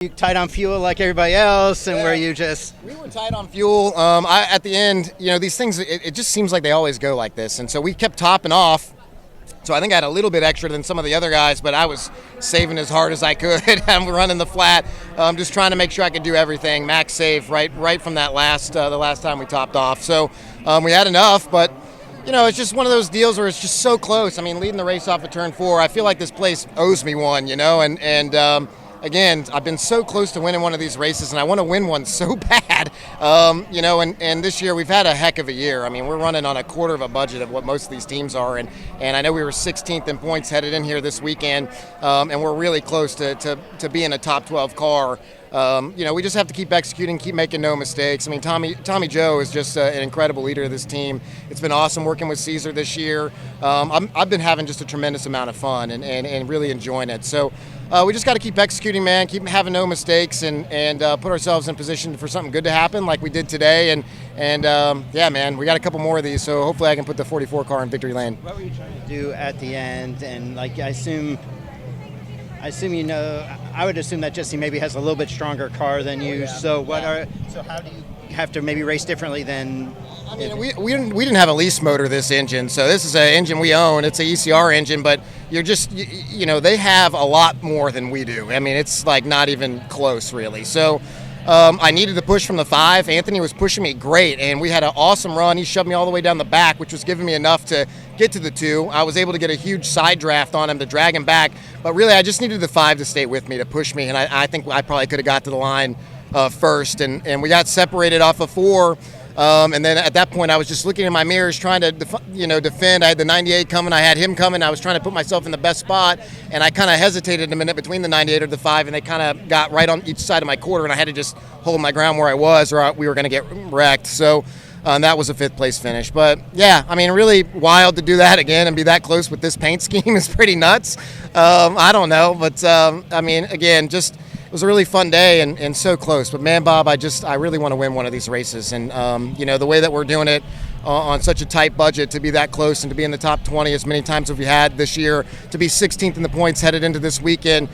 You tight on fuel like everybody else, and where you just... We were tight on fuel. At the end, these things, it just seems like they always go like this. And so we kept topping off. So I think I had a little bit extra than some of the other guys, but I was saving as hard as I could. I'm running the flat, just trying to make sure I could do everything. Max save right from that the last time we topped off. So we had enough, but it's just one of those deals where it's just so close. I mean, leading the race off of turn 4, I feel like this place owes me one, and again, I've been so close to winning one of these races, and I want to win one so bad. And this year we've had a heck of a year. I mean, we're running on a quarter of a budget of what most of these teams are, and I know we were 16th in points headed in here this weekend, and we're really close to being a top 12 car. We just have to keep executing, keep making no mistakes. I mean, Tommy Joe is just an incredible leader of this team. It's been awesome working with Caesar this year. I've been having just a tremendous amount of fun and really enjoying it. So we just got to keep executing, man, keep having no mistakes, and put ourselves in position for something good to happen like we did today. And yeah, man, we got a couple more of these, so hopefully I can put the 44 car in victory lane. What were you trying to do at the end? And I assume I would assume that Jesse maybe has a little bit stronger car than you. So how do you have to maybe race differently than? I mean, we didn't have a lease motor this engine, so this is an engine we own. It's a ECR engine, but you're just they have a lot more than we do. I mean, it's like not even close really. So I needed to push from the 5. Anthony was pushing me great, and we had an awesome run. He shoved me all the way down the back, which was giving me enough to get to the 2. I was able to get a huge side draft on him to drag him back, but really I just needed the 5 to stay with me, to push me, and I think I probably could have got to the line first, and we got separated off of 4. And then at that point, I was just looking in my mirrors trying to, defend. I had the 98 coming. I had him coming. I was trying to put myself in the best spot, and I kind of hesitated a minute between the 98 or the 5, and they kind of got right on each side of my quarter, and I had to just hold my ground where I was, or we were going to get wrecked. So that was a 5th place finish. But yeah, I mean, really wild to do that again and be that close with this paint scheme is pretty nuts. I don't know, but I mean, again, just. It was a really fun day and so close. But man, Bob, I really want to win one of these races. And, the way that we're doing it on such a tight budget, to be that close and to be in the top 20 as many times as we had this year, to be 16th in the points headed into this weekend,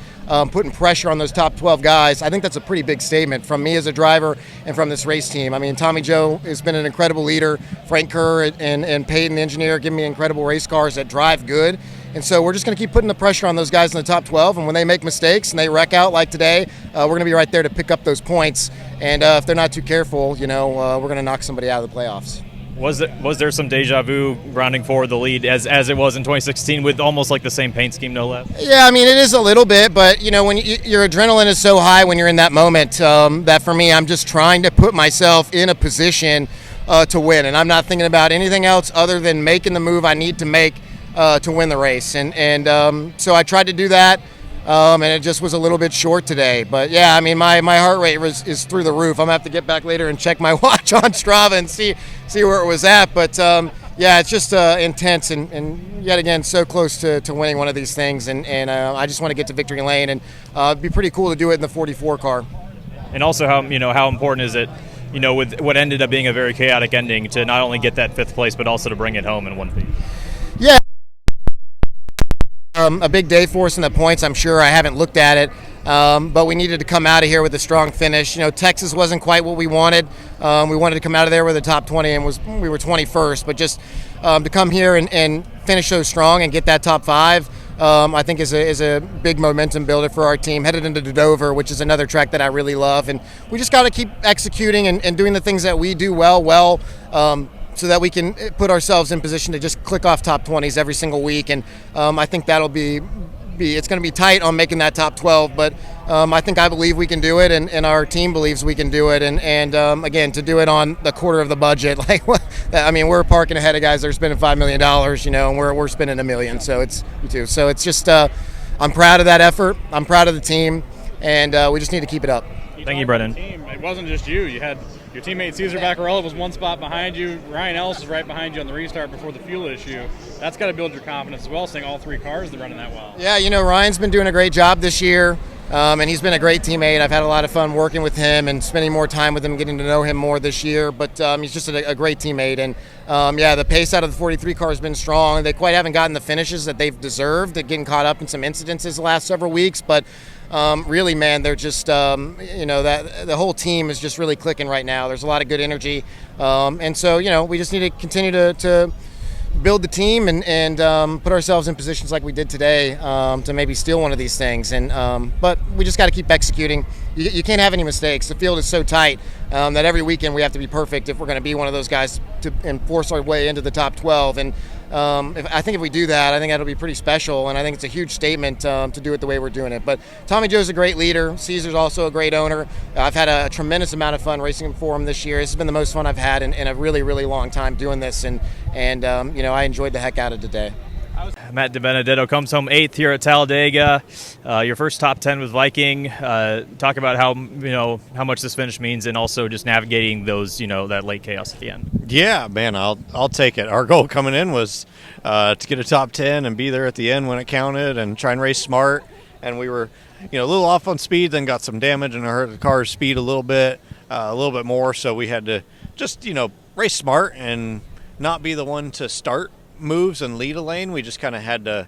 putting pressure on those top 12 guys, I think that's a pretty big statement from me as a driver and from this race team. I mean, Tommy Joe has been an incredible leader. Frank Kerr and Peyton, the engineer, give me incredible race cars that drive good. And so we're just going to keep putting the pressure on those guys in the top 12. And when they make mistakes and they wreck out like today, we're going to be right there to pick up those points. And if they're not too careful, we're going to knock somebody out of the playoffs. Was there some deja vu rounding forward the lead as it was in 2016 with almost like the same paint scheme, no less? Yeah, I mean, it is a little bit, but, when your adrenaline is so high when you're in that moment that for me, I'm just trying to put myself in a position to win. And I'm not thinking about anything else other than making the move I need to make to win the race, and so I tried to do that, and it just was a little bit short today. But yeah, I mean, my heart rate is through the roof. I'm gonna have to get back later and check my watch on Strava and see where it was at. But yeah, it's just intense and yet again so close to winning one of these things, and I just want to get to victory lane, and it'd be pretty cool to do it in the 44 car. And also, how important is it? With what ended up being a very chaotic ending, to not only get that 5th place, but also to bring it home in one piece. Yeah. A big day for us in the points. I'm sure I haven't looked at it, but we needed to come out of here with a strong finish. Texas wasn't quite what we wanted. We wanted to come out of there with a top 20, and we were 21st. But just to come here and finish so strong and get that top 5, I think is a big momentum builder for our team headed into Dover, which is another track that I really love. And we just got to keep executing and doing the things that we do well. So that we can put ourselves in position to just click off top 20s every single week. And I think that'll be it's going to be tight on making that top 12, but I believe we can do it, and our team believes we can do it. And again, to do it on the quarter of the budget, we're parking ahead of guys that are spending $5 million, and we're spending $1 million. So it's just I'm proud of that effort. I'm proud of the team, and we just need to keep it up. Thank you, Brennan. It wasn't just you. You had your teammate Cesar Vaccarella was one spot behind you. Ryan Ellis is right behind you on the restart before the fuel issue. That's got to build your confidence as well, seeing all 3 cars that are running that well. Yeah, Ryan's been doing a great job this year, and he's been a great teammate. I've had a lot of fun working with him and spending more time with him, getting to know him more this year. But he's just a great teammate. And, the pace out of the 43 car has been strong. They quite haven't gotten the finishes that they've deserved. They're getting caught up in some incidences the last several weeks. But really, man, they're just, that the whole team is just really clicking right now. There's a lot of good energy. And so, we just need to continue to build the team and put ourselves in positions like we did today to maybe steal one of these things. But we just got to keep executing. You can't have any mistakes. The field is so tight that every weekend we have to be perfect if we're going to be one of those guys and force our way into the top 12. And I think if we do that, I think that'll be pretty special. And I think it's a huge statement to do it the way we're doing it. But Tommy Joe's a great leader. Caesar's also a great owner. I've had a tremendous amount of fun racing for him this year. This has been the most fun I've had in a really, really long time doing this. And I enjoyed the heck out of today. Matt DiBenedetto comes home 8th here at Talladega. Your first top 10 with Viking. Talk about how much this finish means, and also just navigating those that late chaos at the end. Yeah, man, I'll take it. Our goal coming in was to get a top 10 and be there at the end when it counted, and try and race smart. And we were a little off on speed, then got some damage and hurt the car's speed a little bit more. So we had to just race smart and not be the one to start moves and lead a lane. We just kind of had to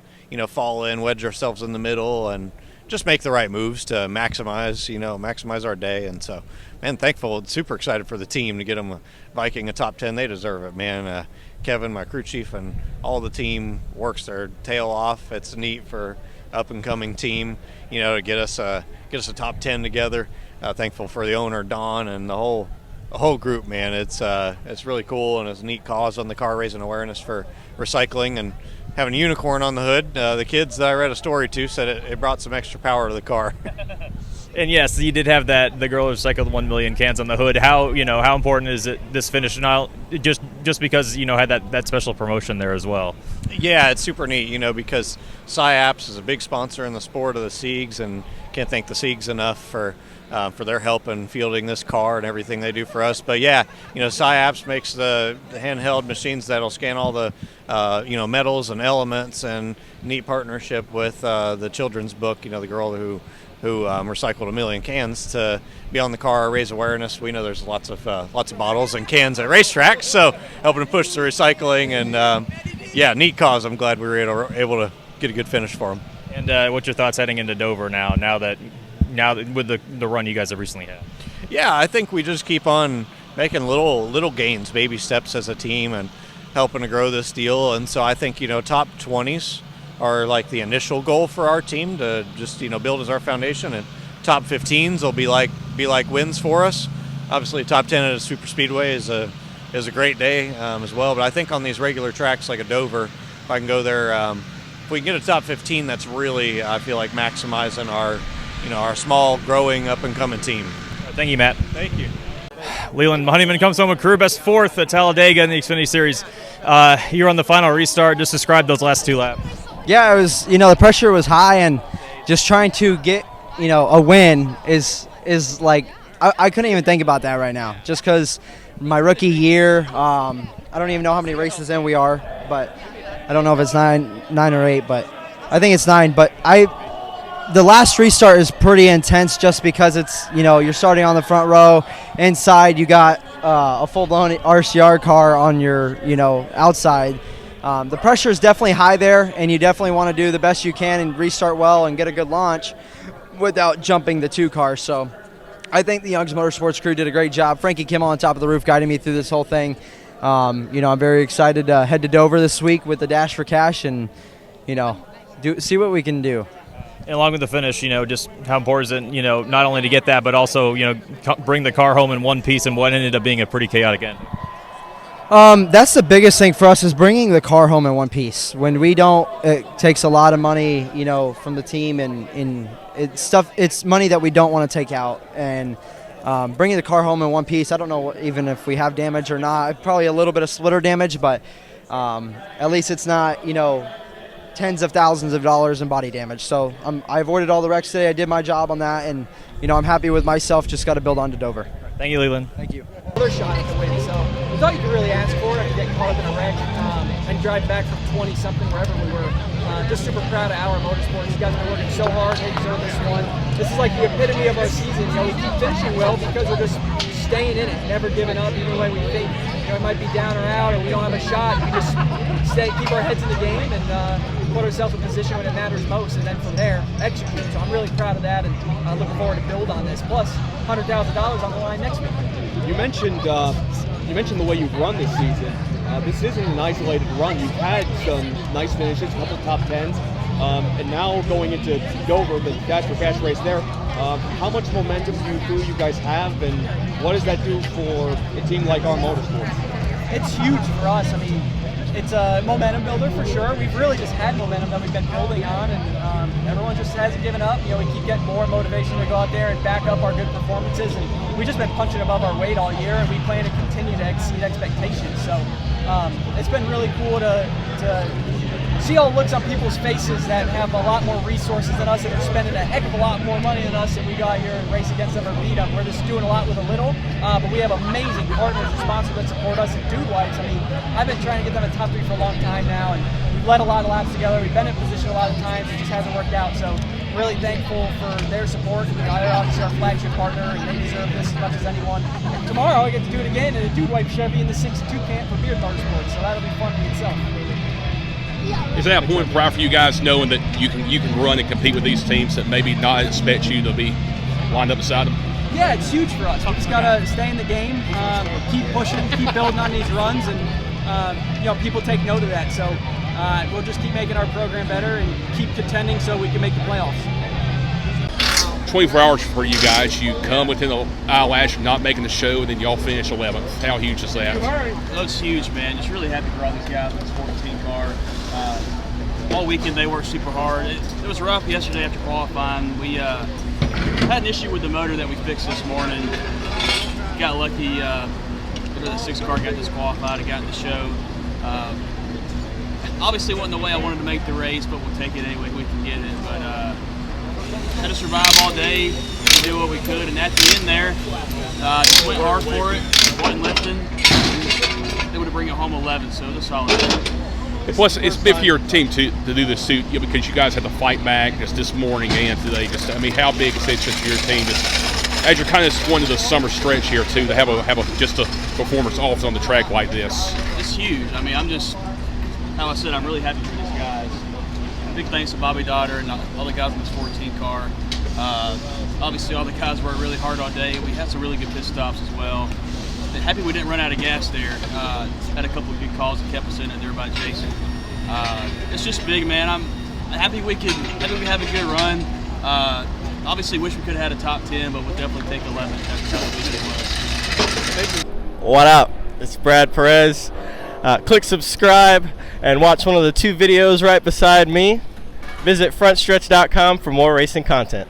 fall in, wedge ourselves in the middle, and just make the right moves to maximize our day. And so, man, thankful, super excited for the team to get them Viking a top 10. They deserve it, man. Kevin, my crew chief, and all the team works their tail off. It's neat for up and coming team to get us a top 10 together. Thankful for the owner Don and the whole group, man. It's really cool, and it's a neat cause on the car, raising awareness for recycling and having a unicorn on the hood. The kids that I read a story to said it brought some extra power to the car. And yes, you did have the girl who recycled 1 million cans on the hood. How important is it this finish now? Just because had that special promotion there as well. Yeah, it's super neat, because SciAps is a big sponsor in the sport of the Siegs, and can't thank the Siegs enough for their help in fielding this car and everything they do for us. But yeah, SciAps makes the handheld machines that'll scan all the metals and elements, and neat partnership with the children's book. The girl who recycled 1 million cans to be on the car, raise awareness. We know there's lots of bottles and cans at racetracks, so helping to push the recycling, and neat cause. I'm glad we were able to get a good finish for them. And what's your thoughts heading into Dover now that with the run you guys have recently had? Yeah, I think we just keep on making little gains, baby steps as a team, and helping to grow this deal. And so I think top 20s are like the initial goal for our team to just build as our foundation, and top 15s will be like wins for us. Obviously, top 10 at a super speedway is a great day as well. But I think on these regular tracks like a Dover, if I can go there, if we can get a top 15, that's really, I feel like, maximizing our small, growing, up and coming team. Thank you, Matt. Thank you. Leland Honeyman comes home with career best 4th at Talladega in the Xfinity Series. You're on the final restart. Just describe those last 2 laps. Yeah, it was, the pressure was high, and just trying to get, a win is like, I couldn't even think about that right now, just because my rookie year, I don't even know how many races in we are, but I don't know if it's nine or 8, but I think it's 9. But the last restart is pretty intense, just because it's, you're starting on the front row. Inside, you got a full-blown RCR car on your, outside. The pressure is definitely high there, and you definitely want to do the best you can and restart well and get a good launch without jumping the 2 cars. So I think the Young's Motorsports crew did a great job. Frankie Kim on top of the roof guiding me through this whole thing. I'm very excited to head to Dover this week with the Dash for Cash and, see what we can do. And along with the finish, just how important is it, not only to get that, but also, bring the car home in one piece in what ended up being a pretty chaotic end. That's the biggest thing for us, is bringing the car home in one piece. When we don't, it takes a lot of money, from the team, and it's money that we don't want to take out. And bringing the car home in one piece, I don't know even if we have damage or not. Probably a little bit of splitter damage, but at least it's not, tens of thousands of dollars in body damage. So I avoided all the wrecks today. I did my job on that, and I'm happy with myself. Just got to build on to Dover. Thank you, Leland. Thank you. Another shot at the win, so it's all you could really ask for after getting caught up in a wreck and drive back from 20-something wherever we were. Just super proud of our motorsports. You guys have been working so hard. They deserve this one. This is like the epitome of our season. We keep finishing well because we're just staying in it, never giving up, even when we think it might be down or out or we don't have a shot. We just keep our heads in the game, and put ourselves in position when it matters most, and then from there, execute. So I'm really proud of that, and looking forward to build on this. Plus, $100,000 on the line next week. You mentioned the way you've run this season. This isn't an isolated run. You've had some nice finishes, a couple top 10s, and now going into Dover, the Dash for Cash race there. How much momentum do you feel you guys have, and what does that do for a team like our Motorsports? It's huge for us. I mean, it's a momentum builder for sure. We've really just had momentum that we've been building on, and everyone just hasn't given up. You know, we keep getting more motivation to go out there and back up our good performances, and we've just been punching above our weight all year, and we plan to continue to exceed expectations. So it's been really cool to see all the looks on people's faces that have a lot more resources than us, that are spending a heck of a lot more money than us, and we go out here and race against them or beat them. We're just doing a lot with a little, but we have amazing partners and sponsors that support us. And Dude Wipes, I mean, I've been trying to get them in top 3 for a long time now, and we've led a lot of laps together. We've been in position a lot of times, it just hasn't worked out. So really thankful for their support. They're obviously our flagship partner, and they deserve this as much as anyone. And tomorrow I get to do it again in a Dude Wipe Chevy in the 62 camp for Beard Motorsports, so that'll be fun in itself. Is that a point of pride for you guys, knowing that you can run and compete with these teams that maybe not expect you to be lined up beside them? Yeah, it's huge for us. We just gotta stay in the game, keep pushing, keep building on these runs, and people take note of that. So we'll just keep making our program better and keep contending so we can make the playoffs. 24 hours for you guys. You come within the eyelash of not making the show, and then y'all finish 11th. How huge is that? That's huge, man. Just really happy for all these guys in this 14 car. All weekend they worked super hard. It was rough yesterday after qualifying. We had an issue with the motor that we fixed this morning. Got lucky. The 6 car got disqualified and got in the show. Obviously wasn't the way I wanted to make the race, but we'll take it any way we can get it. But had to survive all day, do what we could, and at the end there, just went hard for it, wasn't lifting. They would have bring it home 11, so it was a solid day. Plus, it's big for your team to do this suit, because you guys had to fight back just this morning and today. How big is it to your team? As you're kind of going to the summer stretch here too, to have a just a performance off on the track like this. It's huge. I mean, I'm really happy for these guys. Big thanks to Bobby Dotter and all the guys in this 14 car. Obviously, all the guys worked really hard all day. We had some really good pit stops as well. Happy we didn't run out of gas there. Had a couple of good calls that kept us in it there by Jason. It's just big, man. I'm happy we have a good run. Obviously, wish we could have had a top 10, but we'll definitely take 11. That's how good it was. What up? It's Brad Perez. Click subscribe and watch one of the 2 videos right beside me. Visit frontstretch.com for more racing content.